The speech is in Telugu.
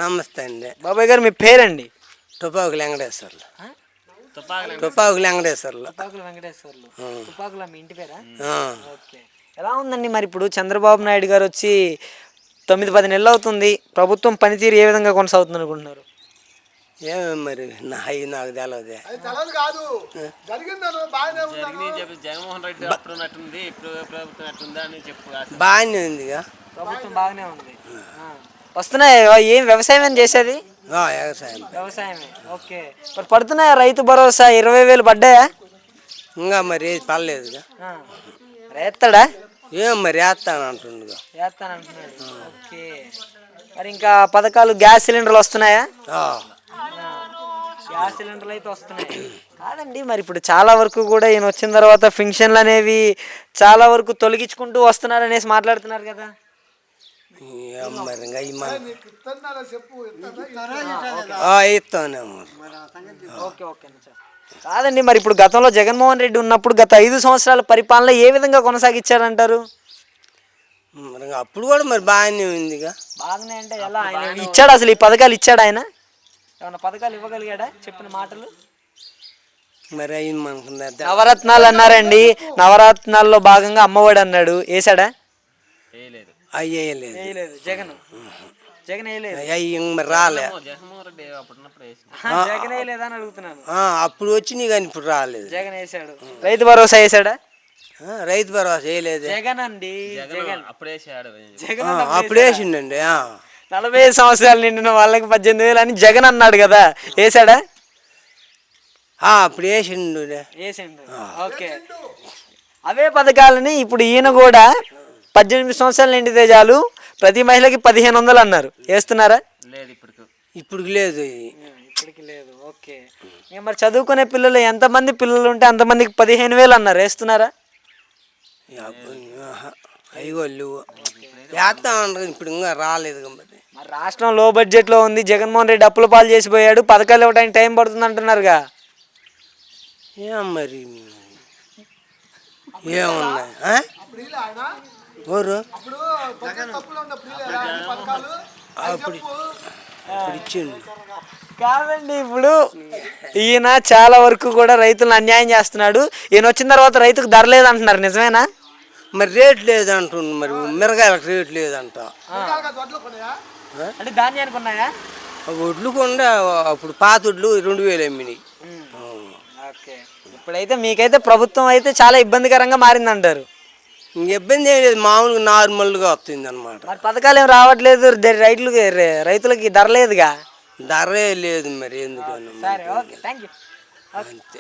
నమస్తే అండి. బాబాయ్ గారు మీ పేరండి? తుపాకులు వెంకటేశ్వర్లు. ఆ? తుపాకులు వెంకటేశ్వర్లు. తుపాకుల వెంకటేశ్వర్లు. తుపాకుల మీ ఇంటి పేరా? ఆ. ఓకే. ఎలా ఉందండి మరి ఇప్పుడు చంద్రబాబు నాయుడు గారు వచ్చి 9-10 నెలలు అవుతుంది, ప్రభుత్వం పనితీరు ఏ విధంగా కొనసాగుతుంది అనుకుంటున్నారు? ఏమో మరి నాకు తెలియదు. జగన్మోహన్ రెడ్డి అప్పుడు ఉన్నట్టుంది, ఇప్పుడు ప్రభుత్వం ఎట్టుందా అని చెప్పు. బాగానే ఉందిగా. ప్రభుత్వం బాగానే ఉంది. వస్తున్నాయి. ఏం వ్యవసాయం ఏం చేసేది? వ్యవసాయమే. ఓకే. మరి పడుతున్నాయా రైతు భరోసా 20,000 పడ్డాయా? ఇంకా మరి ఏది పర్లేదుగా. వేస్తాడా? ఏం మరి వేస్తానంటుండగా. వేస్తానంటున్నాడు. ఓకే. మరి ఇంకా పథకాలు గ్యాస్ సిలిండర్లు వస్తున్నాయా? గ్యాస్ సిలిండర్లు అయితే వస్తున్నాయి. కాదండి, మరి ఇప్పుడు చాలా వరకు కూడా ఈయన వచ్చిన తర్వాత ఫింక్షన్లు అనేవి చాలా వరకు తొలగించుకుంటూ వస్తున్నారు అనేసి మాట్లాడుతున్నారు కదా. మరి ఇంకా ఇస్తానే. Okay okay. కాదండి, మరి ఇప్పుడు గతంలో జగన్మోహన్ రెడ్డి ఉన్నప్పుడు గత 5 సంవత్సరాల పరిపాలన ఏ విధంగా కొనసాగించారంటారు? మరి అప్పుడు కూడా మరి బాగానే ఉందిగా. బాగానే అంటే ఎలా? ఆయన ఇచ్చాడు అసలు ఈ పథకాలు ఇచ్చాడు? ఆయన ఏమన్నా పథకాలు ఇవ్వగలిగాడా చెప్పిన మాటలు? మరి అయింది మనకున్నారు. నవరత్నాలు అన్నారండి, నవరత్నాల్లో భాగంగా అమ్మఒడి అన్నాడు, వేసాడా? అయ్యేయలేదు. జగన్ వేయలేదు. మరి రాలే. జగన్ వేయలేదా అని అడుగుతున్నాను. అప్పుడు వచ్చినాయి కానీ ఇప్పుడు రాలేదు. జగన్ వేసాడు. రైతు భరోసా వేసాడా? రైతు భరోసా వేయలేదు. జగన్ అండి, జగన్ అప్పుడు వేసిండండి. 45 సంవత్సరాలు నిండిన వాళ్ళకి 18,000 అని జగన్ అన్నాడు కదా, వేసాడా? అప్పుడు వేసిండు. ఓకే. అవే పథకాలని ఇప్పుడు ఈయన కూడా 18 సంవత్సరాలు నిండితే చాలు ప్రతి మహిళకి 1,500 అన్నారు, వేస్తున్నారా? ఇప్పుడు లేదు. ఇప్పటికి లేదు. ఓకే. మరి చదువుకునే పిల్లలు ఎంతమంది పిల్లలు ఉంటే అంతమందికి 15,000 అన్నారు, వేస్తున్నారా? అయ్యోళ్ళు వేస్తా ఉంటారు. ఇప్పుడు ఇంకా రాలేదు. మరి రాష్ట్రం లో బడ్జెట్లో ఉంది, జగన్మోహన్ రెడ్డి అప్పుల పాలు చేసిపోయాడు, పథకాలు ఇవ్వడానికి టైం పడుతుంది అంటున్నారుగా. ఏం మరి ఏమున్నాయి ఊరు అప్పుడు ఇచ్చిండు. కాదండి, ఇప్పుడు ఈయన చాలా వరకు కూడా రైతులను అన్యాయం చేస్తున్నాడు. ఈయన వచ్చిన తర్వాత రైతుకు ధర లేదంటున్నారు, నిజమేనా? మరి రేట్ లేదంటుండు. మరి మిరగాయలకు రేట్ లేదంట. అంటే ధాన్యానికి ఉన్నాయా? వడ్లు కొండ అప్పుడు పాత వడ్లు 2,000 అమ్మినాయి. ఓకే. ఇప్పుడైతే మీకైతే ప్రభుత్వం అయితే చాలా ఇబ్బందికరంగా మారిందంటారు. ఇబ్బంది ఏం లేదు, మామూలుగా నార్మల్గా వస్తుంది అనమాట. మరి పథకాలు ఏం రావట్లేదు, రైతులకి ధర లేదుగా. ధరే లేదు మరి ఎందుకని. సరే, ఓకే, థ్యాంక్ యూ. అంతే.